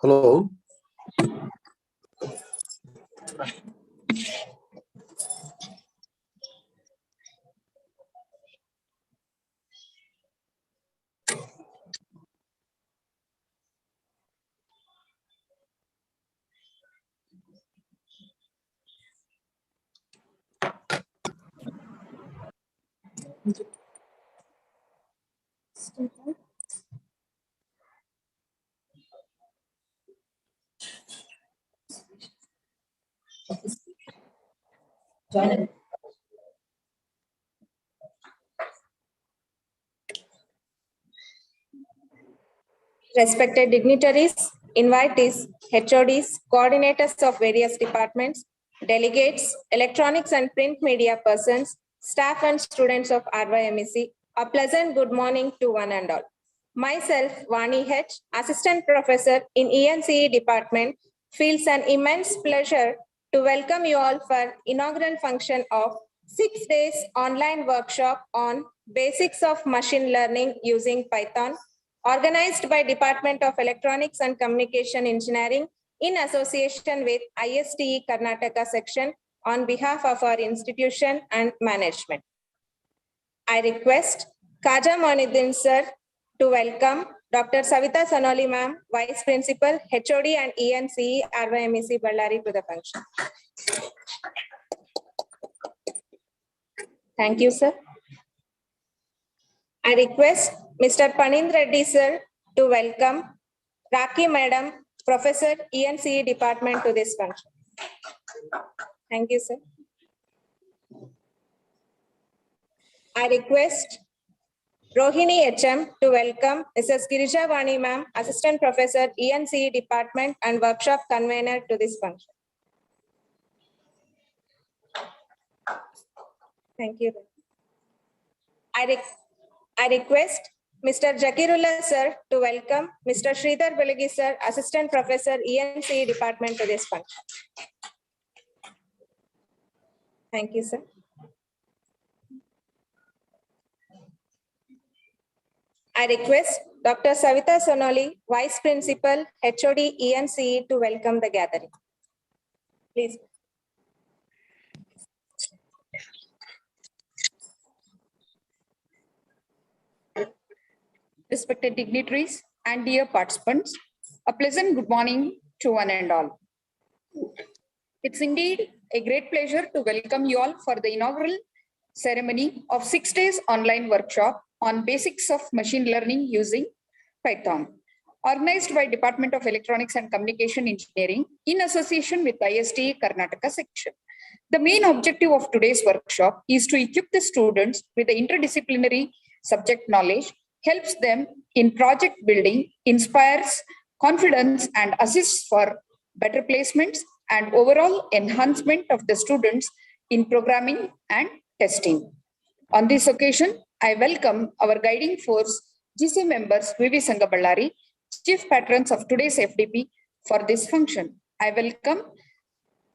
Hello. Respected dignitaries, invitees, HODs, coordinators of various departments, delegates, electronics and print media persons, staff and students of RYMEC, a pleasant good morning to one and all. Myself, Vani H, Assistant Professor in ENCE Department, feels an immense pleasure to welcome you all for inaugural function of 6 days online workshop on basics of machine learning using Python, organized by Department of Electronics and Communication Engineering in association with ISTE Karnataka section on behalf of our institution and management. I request Kaja Moniddin sir to welcome Dr. Savita Sonoli ma'am, Vice Principal, HOD and ENCE RYMEC Ballari to the function. Thank you, sir. I request Mr. Panindra Reddy sir to welcome Raki madam, Professor ENCE Department to this function. Thank you, sir. I request Rohini HM to welcome Mrs. Girija Vani ma'am, Assistant Professor ENCE Department and Workshop Convener to this function. Thank you. I request Mr. Jakirullah sir to welcome Mr. Sridhar Belagi sir, Assistant Professor ENCE Department to this function. Thank you, sir. I request Dr. Savita Sonoli, Vice Principal, HOD ENCE to welcome the gathering. Please. Respected dignitaries and dear participants, a pleasant good morning to one and all. It's indeed a great pleasure to welcome you all for the inaugural ceremony of 6 days online workshop on basics of machine learning using Python, organized by Department of Electronics and Communication Engineering in association with ISTE Karnataka section. The main objective of today's workshop is to equip the students with the interdisciplinary subject knowledge, helps them in project building, inspires confidence and assists for better placements and overall enhancement of the students in programming and testing. On this occasion, I welcome our guiding force, GC members VV Sangha Ballari, chief patrons of today's FDP for this function. I welcome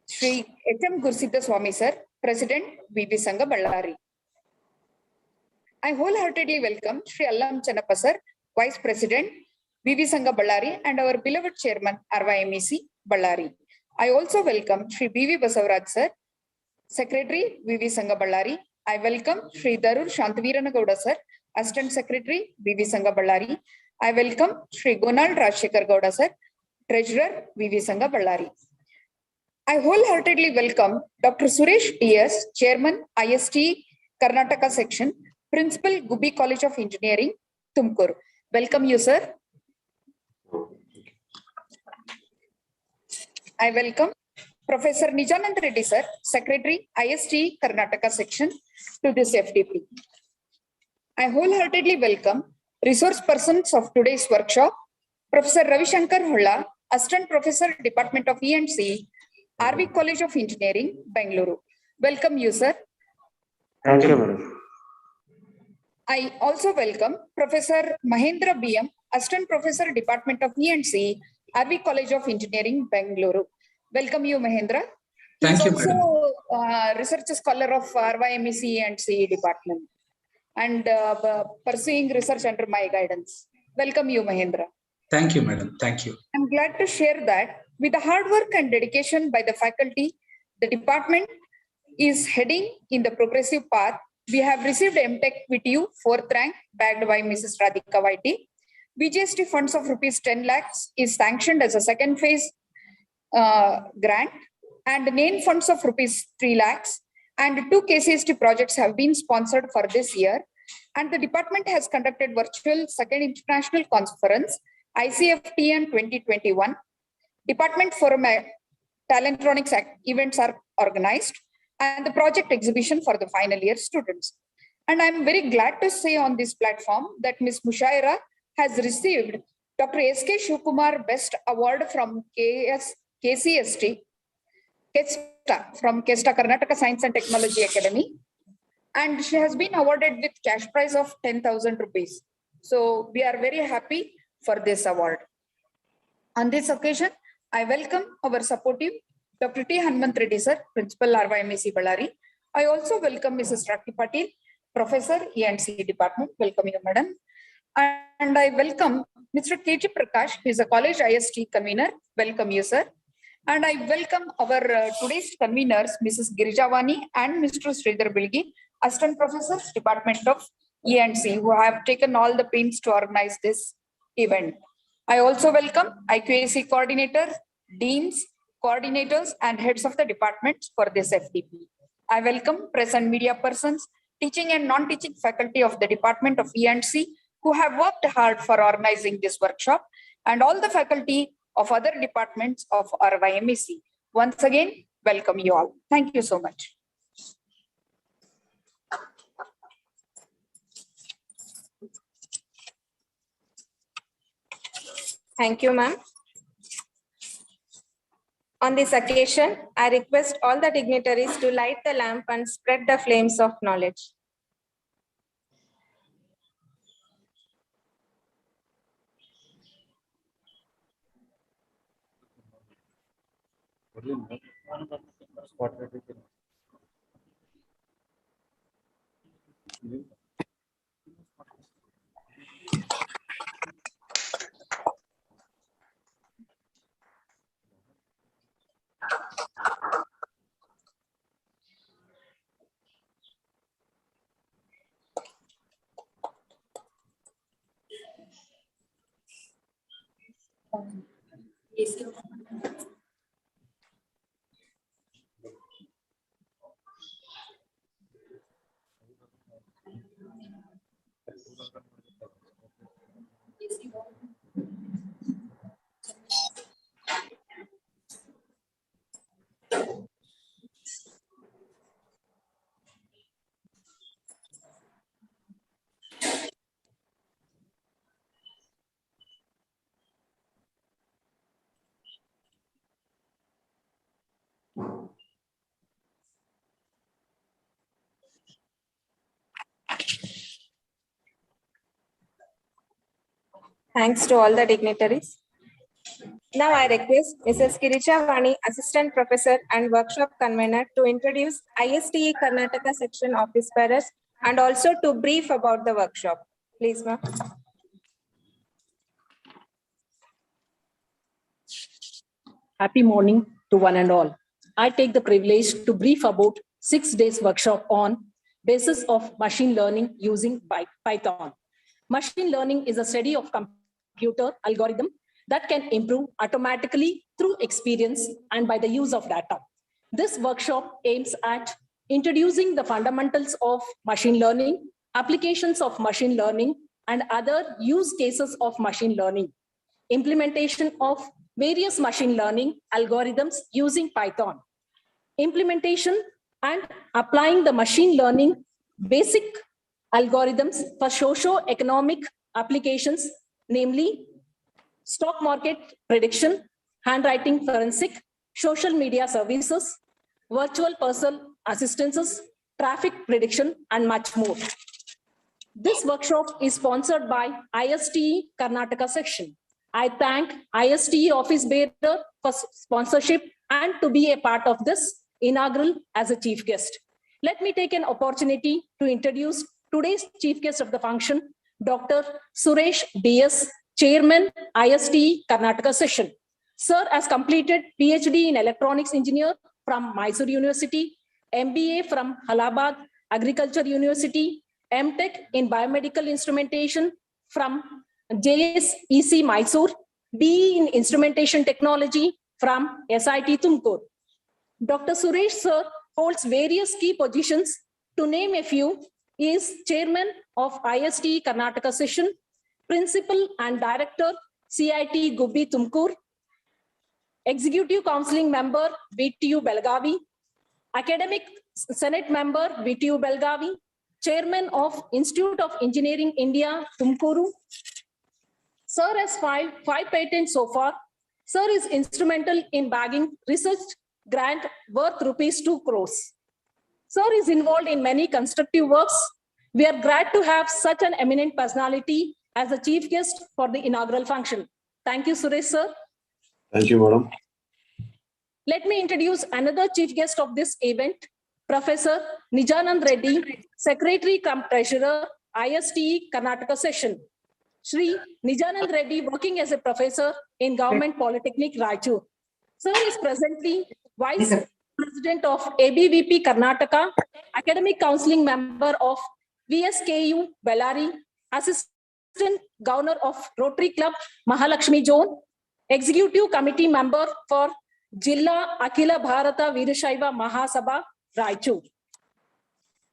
Shri H.M. Gursiddha Swami sir, President VV Sangha Ballari. I wholeheartedly welcome Shri Allam Channappa sir, Vice President VV Sangha Ballari and our beloved Chairman RYMEC Ballari. I also welcome Shri B.V. Basavaraj sir, Secretary VV Sangha Ballari. I welcome Shri Darur Shantavirana Gowda sir, Assistant Secretary VV Sangha Ballari. I welcome Shri Gonal Rajshekar Gowda sir, Treasurer VV Sangha Ballari. I wholeheartedly welcome Dr. Suresh D.S., Chairman ISTE Karnataka section, Principal Gubi College of Engineering, Tumkur. Welcome you, sir. I welcome Professor Nijanand Reddy, sir, Secretary, ISTE Karnataka section to this FDP. I wholeheartedly welcome resource persons of today's workshop, Professor Ravi Shankar Holla, Assistant Professor, Department of E&C, RV College of Engineering, Bengaluru. Welcome you, sir. Thank you, madam. I also welcome Professor Mahendra B.M., Assistant Professor, Department of E&C, RV College of Engineering, Bengaluru. Welcome you, Mahendra. Thank you, madam. Also research scholar of RYMEC and CE department and pursuing research under my guidance. Welcome you, Mahendra. Thank you, madam. Thank you. I'm glad to share that with the hard work and dedication by the faculty, the department is heading in the progressive path. We have received M.Tech VTU 4th rank backed by Mrs. Radhika YT. BGST funds of rupees 10 lakhs is sanctioned as a second phase grant, and main funds of rupees 3 lakhs and 2 KCST projects have been sponsored for this year. And the department has conducted virtual second international conference ICFTN 2021. Department Forum Talentronics events are organized and the project exhibition for the final year students. And I'm very glad to say on this platform that Ms. Mushaira has received Dr. S.K. Shivkumar Best Award from KCST, from KESTA Karnataka Science and Technology Academy. And she has been awarded with cash prize of 10,000 rupees. So we are very happy for this award. On this occasion, I welcome our supportive Dr. T. Hanmant Reddy sir, Principal RYMEC Ballari. I also welcome Mrs. Rakhi Patil, Professor E&C Department. Welcome you, madam. And I welcome Mr. K.G. Prakash, who is a college IST convener. Welcome you, sir. And I welcome our today's conveners, Mrs. Girijavani and Mr. Sridhar Bilgi, Assistant Professors, Department of E&C, who have taken all the pains to organize this event. I also welcome IQAC coordinators, deans, coordinators, and heads of the departments for this FDP. I welcome press and media persons, teaching and non-teaching faculty of the Department of E&C who have worked hard for organizing this workshop, and all the faculty of other departments of RYMEC. Once again, welcome you all. Thank you so much. Thank you, ma'am. On this occasion, I request all the dignitaries to light the lamp and spread the flames of knowledge. Thanks to all the dignitaries. Now I request Mrs. Girijavani, Assistant Professor and Workshop Convener, to introduce ISTE Karnataka Section Office Bearers and also to brief about the workshop. Please, ma'am. Happy morning to one and all. I take the privilege to brief about 6 days workshop on basis of machine learning using Python. Machine learning is a study of computer algorithm that can improve automatically through experience and by the use of data. This workshop aims at introducing the fundamentals of machine learning, applications of machine learning, and other use cases of machine learning, implementation of various machine learning algorithms using Python, implementation and applying the machine learning basic algorithms for socio-economic applications, namely stock market prediction, handwriting forensic, social media services, virtual personal assistances, traffic prediction, and much more. This workshop is sponsored by ISTE Karnataka section. I thank ISTE office bearer for sponsorship and to be a part of this inaugural as a chief guest. Let me take an opportunity to introduce today's chief guest of the function, Dr. Suresh DS, Chairman, ISTE Karnataka session. Sir has completed PhD in Electronics Engineer from Mysore University, MBA from Hyderabad Agriculture University, M.Tech in Biomedical Instrumentation from JSEC Mysore, BE in Instrumentation Technology from SIT Tumkur. Dr. Suresh sir holds various key positions. To name a few, he is Chairman of ISTE Karnataka session, Principal and Director, CIT Gubbi Tumkur, Executive Counseling Member, VTU Belgavi, Academic Senate Member, VTU Belgavi, Chairman of Institute of Engineering India, Tumkuru. Sir has filed 5 patents so far. Sir is instrumental in bagging research grant worth rupees 2 crores. Sir is involved in many constructive works. We are glad to have such an eminent personality as a chief guest for the inaugural function. Thank you, Suresh sir. Thank you, madam. Let me introduce another chief guest of this event, Professor Nijanand Reddy, Secretary cum Treasurer, ISTE Karnataka session. Shri Nijanand Reddy working as a professor in Government Polytechnic, Raichur. Sir is presently Vice President of ABVP Karnataka, Academic Counseling Member of VSKU Bellary, Assistant Governor of Rotary Club Mahalakshmi Zone, Executive Committee Member for Jilla Akhila Bharata Virashaiva Mahasabha, Raichur.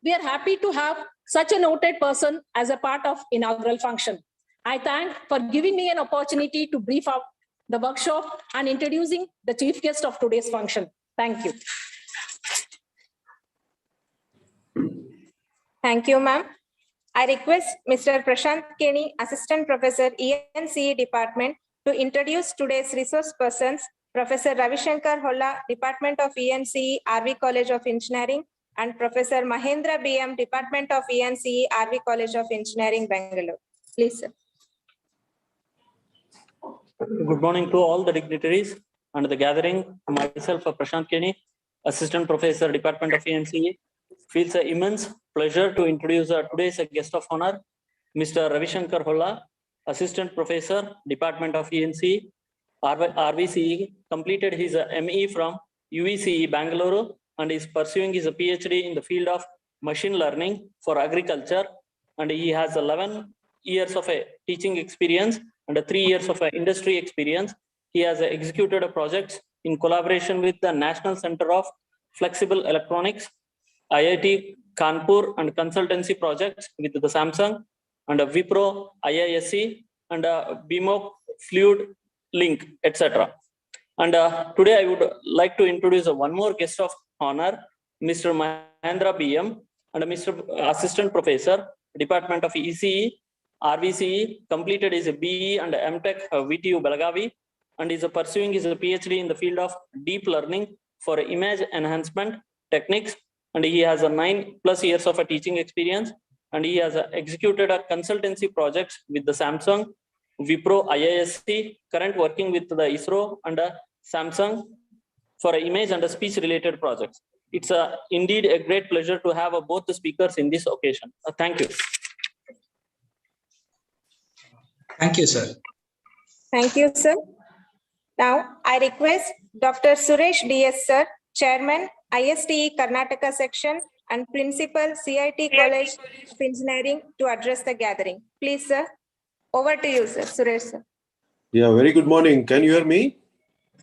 We are happy to have such a noted person as a part of inaugural function. I thank for giving me an opportunity to brief out the workshop and introducing the chief guest of today's function. Thank you. Thank you, ma'am. I request Mr. Prashant Keni, Assistant Professor, ENCE Department, to introduce today's resource persons, Professor Ravishankar Holla, Department of ENCE, RV College of Engineering, and Professor Mahendra BM, Department of ENCE, RV College of Engineering, Bangalore. Please, sir. Good morning to all the dignitaries and the gathering. Myself, Prashant Keni, Assistant Professor, Department of ENCE. Feels an immense pleasure to introduce today's guest of honor, Mr. Ravishankar Holla, Assistant Professor, Department of ENCE, RVCE, completed his ME from UECE Bangalore and is pursuing his PhD in the field of machine learning for agriculture. And he has 11 years of teaching experience and 3 years of industry experience. He has executed projects in collaboration with the National Center of Flexible Electronics, IIT Kanpur, and consultancy projects with the Samsung and Wipro, IISc, and BMO Fluid Link, etc. And today I would like to introduce one more guest of honor, Mr. Mahendra BM, and Mr. Assistant Professor, Department of ECE, RVCE, completed his BE and M.Tech VTU Belgavi, and is pursuing his PhD in the field of deep learning for image enhancement techniques. And he has 9+ years of teaching experience, and he has executed consultancy projects with the Samsung, Wipro, IISc, current working with the ISRO and Samsung for image and speech related projects. It's indeed a great pleasure to have both the speakers in this occasion. Thank you. Thank you, sir. Thank you, sir. Now, I request Dr. Suresh DS, sir, Chairman, ISTE Karnataka section and Principal, CIT College of Engineering, to address the gathering. Please, sir. Over to you, sir. Suresh, sir. Yeah, very good morning. Can you hear me?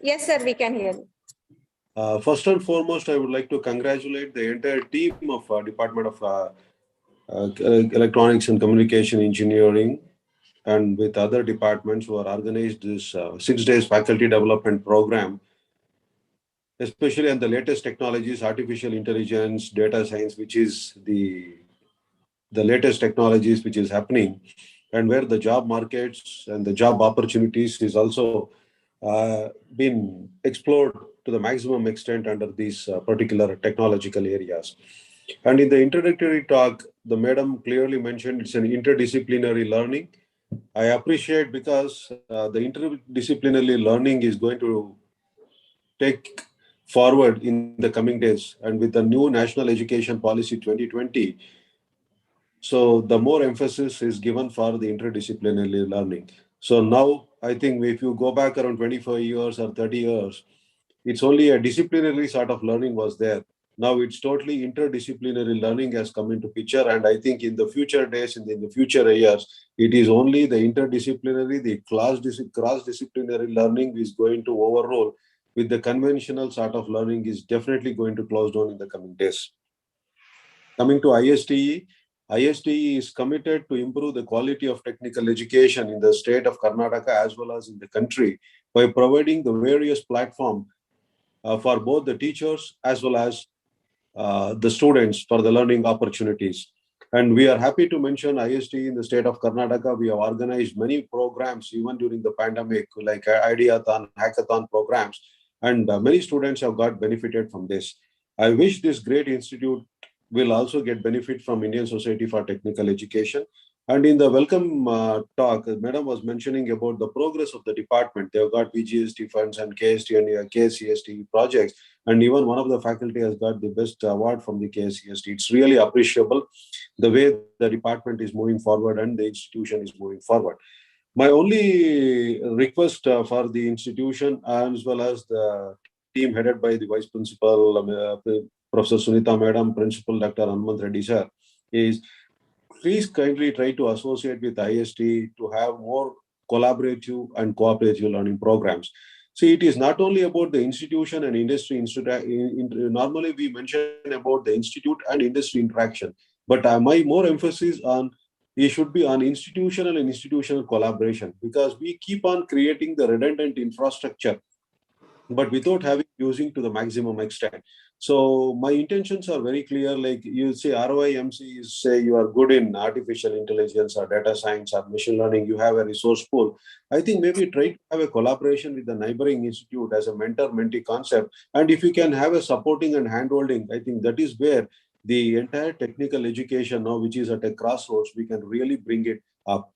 Yes, sir, we can hear you. First and foremost, I would like to congratulate the entire team of Department of Electronics and Communication Engineering and with other departments who are organized this 6 days faculty development program, especially on the latest technologies, artificial intelligence, data science, which is the latest technologies which is happening, and where the job markets and the job opportunities is also been explored to the maximum extent under these particular technological areas. And in the introductory talk, the madam clearly mentioned it's an interdisciplinary learning. I appreciate because the interdisciplinary learning is going to take forward in the coming days, and with the new National Education Policy 2020, so the more emphasis is given for the interdisciplinary learning. So now I think if you go back around 25 years or 30 years, it's only a disciplinary sort of learning was there. Now it's totally interdisciplinary learning has come into picture. And I think in the future days, in the future years, it is only the interdisciplinary, the cross-disciplinary learning is going to overrule with the conventional sort of learning is definitely going to close down in the coming days. Coming to ISTE, ISTE is committed to improve the quality of technical education in the state of Karnataka as well as in the country by providing the various platforms for both the teachers as well as the students for the learning opportunities. And we are happy to mention ISTE in the state of Karnataka. We have organized many programs even during the pandemic, like Ideathon, hackathon programs, and many students have got benefited from this. I wish this great institute will also get benefit from Indian Society for Technical Education. And in the welcome talk, Madam was mentioning about the progress of the department. They have got VGST funds and KST and KCST projects. And even one of the faculty has got the best award from the KCST. It's really appreciable the way the department is moving forward and the institution is moving forward. My only request for the institution as well as the team headed by the Vice Principal, Professor Sunita Madam, Principal Dr. Anmant Reddy sir, is please kindly try to associate with IST to have more collaborative and cooperative learning programs. See, it is not only about the institution and industry. Normally, we mention about the institute and industry interaction, but my more emphasis on it should be on institutional and institutional collaboration, because we keep on creating the redundant infrastructure, but without having using to the maximum extent. So my intentions are very clear. Like you say, RYMC is say you are good in artificial intelligence or data science or machine learning, you have a resource pool. I think maybe try to have a collaboration with the neighboring institute as a mentor-mentee concept. And if you can have a supporting and handholding, I think that is where the entire technical education now, which is at a crossroads, we can really bring it up.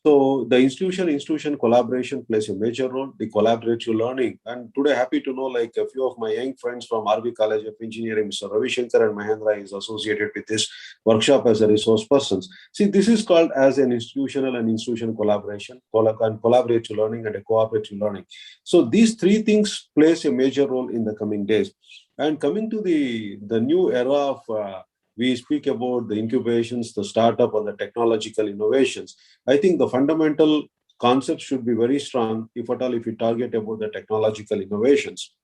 So the institution collaboration plays a major role, the collaborative learning. And today, happy to know like a few of my young friends from RV College of Engineering, Mr. Ravi Shankar and Mahendra is associated with this workshop as a resource persons. See, this is called as an institutional and institution collaboration, and collaborative learning and a cooperative learning. So these three things plays a major role in the coming days. And coming to the new era of we speak about the incubations, the startup, and the technological innovations. I think the fundamental concept should be very strong, if at all, if we target about the technological innovations.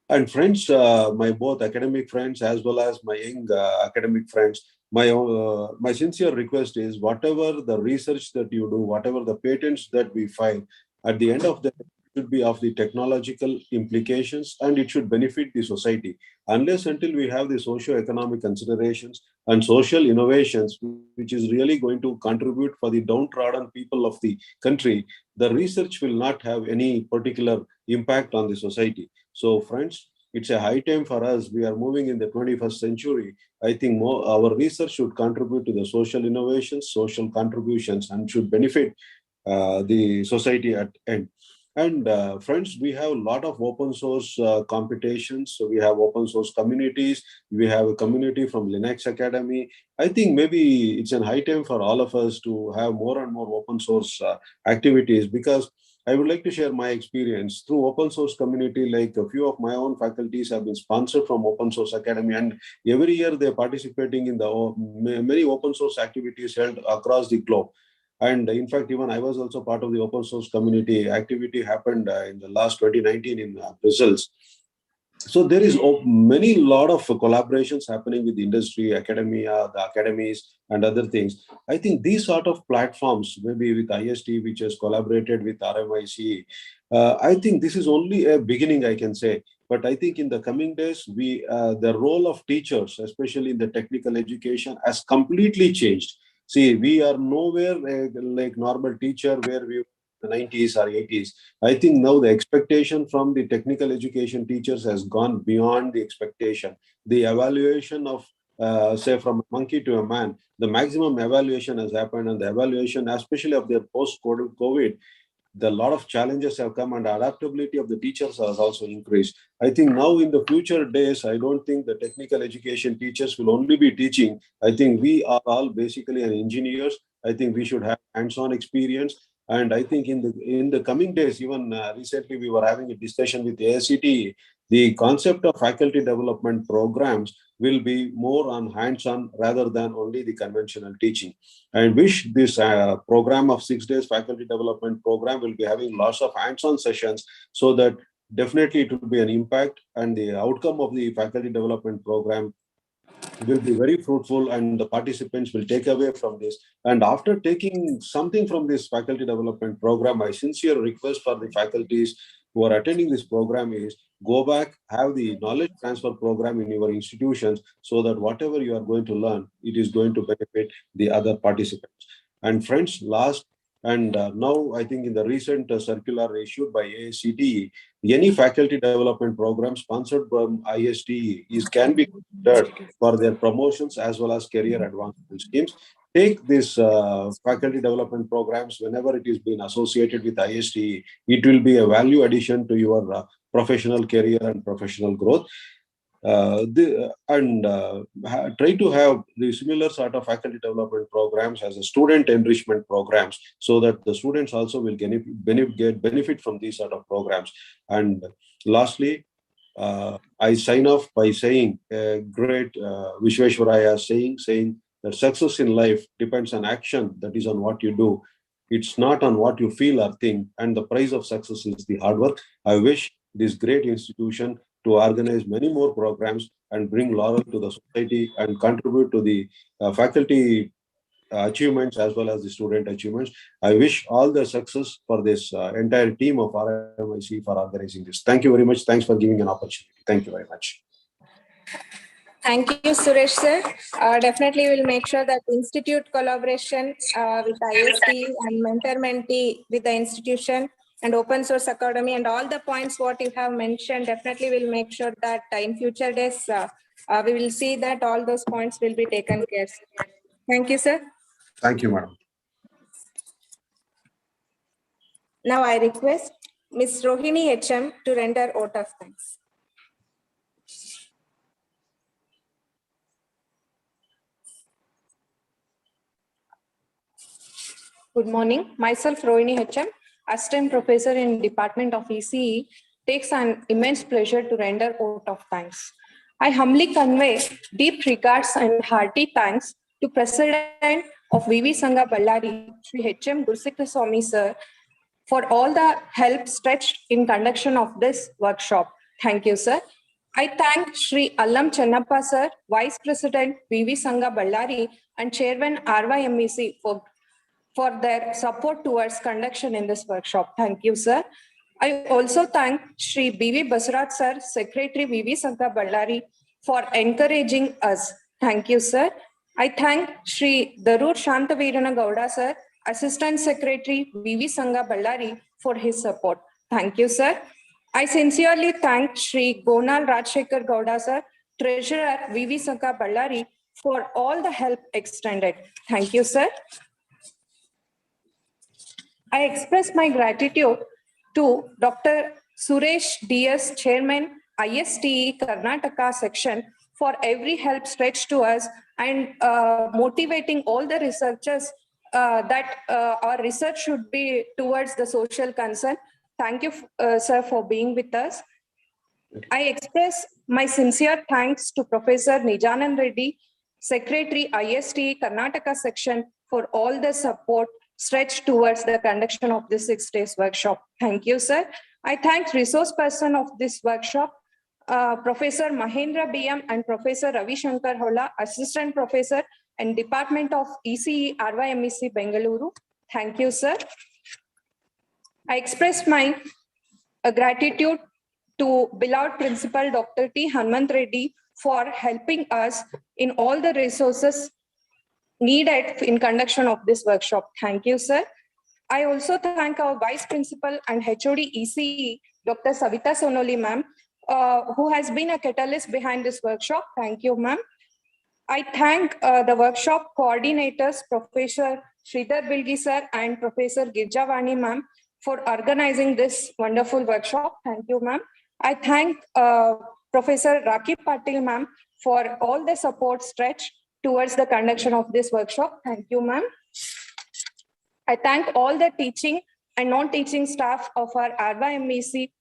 And friends, my both academic friends as well as my young academic friends, my sincere request is whatever the research that you do, whatever the patents that we file, at the end of the day, should be of the technological implications and it should benefit the society. Unless until we have the socio-economic considerations and social innovations, which is really going to contribute for the downtrodden people of the country, the research will not have any particular impact on the society. So friends, it's a high time for us. We are moving in the 21st century. I think our research should contribute to the social innovations, social contributions, and should benefit the society at end. And friends, we have a lot of open source competitions. So we have open source communities. We have a community from Linux Academy. I think maybe it's a high time for all of us to have more and more open source activities, because I would like to share my experience through open source community. Like a few of my own faculties have been sponsored from Open Source Academy, and every year they're participating in the many open source activities held across the globe. And in fact, even I was also part of the open source community. Activity happened in the last 2019 in Brussels. So there is many lot of collaborations happening with the industry, academia, the academies, and other things. I think these sort of platforms, maybe with IST, which has collaborated with RMIC, I think this is only a beginning, I can say. But I think in the coming days, the role of teachers, especially in the technical education, has completely changed. See, we are nowhere like normal teacher where we the 90s or 80s. I think now the expectation from the technical education teachers has gone beyond the expectation. The evaluation of, say, from a monkey to a man, the maximum evaluation has happened, and the evaluation, especially of their post-COVID, the lot of challenges have come, and adaptability of the teachers has also increased. I think now in the future days, I don't think the technical education teachers will only be teaching. I think we are all basically an engineers. I think we should have hands-on experience. And I think in the coming days, even recently we were having a discussion with AICTE, the concept of faculty development programs will be more on hands-on rather than only the conventional teaching. I wish this program of 6 days faculty development program will be having lots of hands-on sessions, so that definitely it will be an impact, and the outcome of the faculty development program will be very fruitful, and the participants will take away from this. And after taking something from this faculty development program, my sincere request for the faculties who are attending this program is go back, have the knowledge transfer program in your institutions, so that whatever you are going to learn, it is going to benefit the other participants. And friends, last, and now I think in the recent circular issued by AICTE, any faculty development program sponsored from ISTE can be considered for their promotions as well as career advancement schemes. Take this faculty development programs whenever it is being associated with ISTE. It will be a value addition to your professional career and professional growth. Try to have the similar sort of faculty development programs as a student enrichment programs, so that the students also will get benefit from these sort of programs. And lastly, I sign off by saying a great Vishweshwaraya saying that success in life depends on action, that is on what you do. It's not on what you feel or think, and the price of success is the hard work. I wish this great institution to organize many more programs and bring laurel to the society and contribute to the faculty achievements as well as the student achievements. I wish all the success for this entire team of RYMEC for organizing this. Thank you very much. Thanks for giving an opportunity. Thank you very much. Thank you, Suresh sir. Definitely we'll make sure that institute collaboration with IST and mentor-mentee with the institution and open source academy and all the points what you have mentioned, definitely we'll make sure that in future days, we will see that all those points will be taken care of. Thank you, sir. Thank you, madam. Now I request Ms. Rohini HM to render vote of thanks. Good morning. Myself, Rohini HM, Assistant Professor in Department of ECE, takes an immense pleasure to render vote of thanks. I humbly convey deep regards and hearty thanks to President of VV Sangha Ballari, Shri HM Gursikra Swami sir, for all the help stretched in conduction of this workshop. Thank you, sir. I thank Shri Allam Chennappa sir, Vice President VV Sangha Ballari and Chairman RYMEC for their support towards conduction in this workshop. Thank you, sir. I also thank Shri B.V. Basraj sir, Secretary VV Sangha Ballari, for encouraging us. Thank you, sir. I thank Shri Darur Shantavirana Gowda sir, Assistant Secretary VV Sangha Ballari, for his support. Thank you, sir. I sincerely thank Shri Gonal Rajshekhar Gowda sir, Treasurer VV Sangha Ballari, for all the help extended. Thank you, sir. I express my gratitude to Dr. Suresh DS, Chairman, ISTE Karnataka section, for every help stretched to us and motivating all the researchers that our research should be towards the social concern. Thank you, sir, for being with us. I express my sincere thanks to Professor Nijanand Reddy, Secretary, ISTE Karnataka section, for all the support stretched towards the conduction of this 6 days workshop. Thank you, sir. I thank resource person of this workshop, Professor Mahendra BM and Professor Ravi Shankar Holla, Assistant Professor and Department of ECE RYMEC Bengaluru. Thank you, sir. I express my gratitude to beloved Principal Dr. T. Hanmant Reddy for helping us in all the resources needed in conduction of this workshop. Thank you, sir. I also thank our Vice Principal and HOD ECE, Dr. Savita Sonoli, ma'am, who has been a catalyst behind this workshop. Thank you, ma'am. I thank the workshop coordinators, Professor Sridhar Bilgi sir and Professor Girjavani ma'am, for organizing this wonderful workshop. Thank you, ma'am. I thank Professor Rakib Patil ma'am for all the support stretched towards the conduction of this workshop. Thank you, ma'am. I thank all the teaching and non-teaching staff of our RYMEC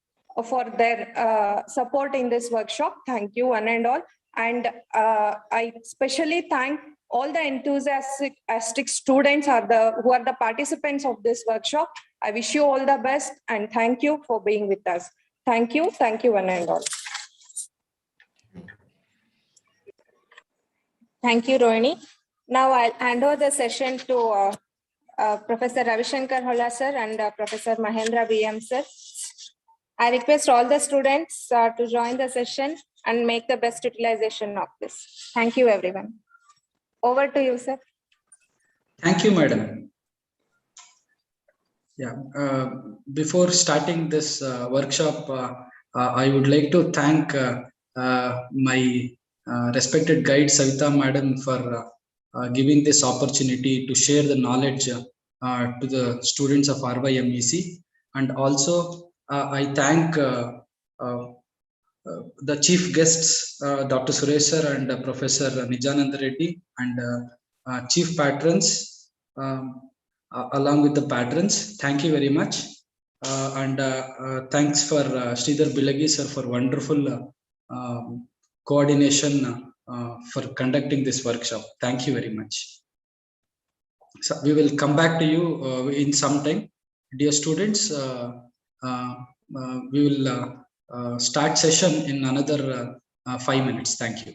for their support in this workshop. Thank you, one and all. And I especially thank all the enthusiastic students who are the participants of this workshop. I wish you all the best and thank you for being with us. Thank you, one and all. Thank you, Rohini. Now I'll hand over the session to Professor Ravishankar Holla sir and Professor Mahendra VM sir. I request all the students to join the session and make the best utilization of this. Thank you, everyone. Over to you, sir. Thank you, madam. Yeah, before starting this workshop, I would like to thank my respected guide Savita madam for giving this opportunity to share the knowledge to the students of RYMEC. And also I thank the chief guests, Dr. Suresh sir and Professor Nijananda Reddy, and chief patrons, along with the patrons. Thank you very much. And thanks for Sridhar Bilagi sir for wonderful coordination for conducting this workshop. Thank you very much. So we will come back to you in some time. Dear students, we will start session in another 5 minutes. Thank you.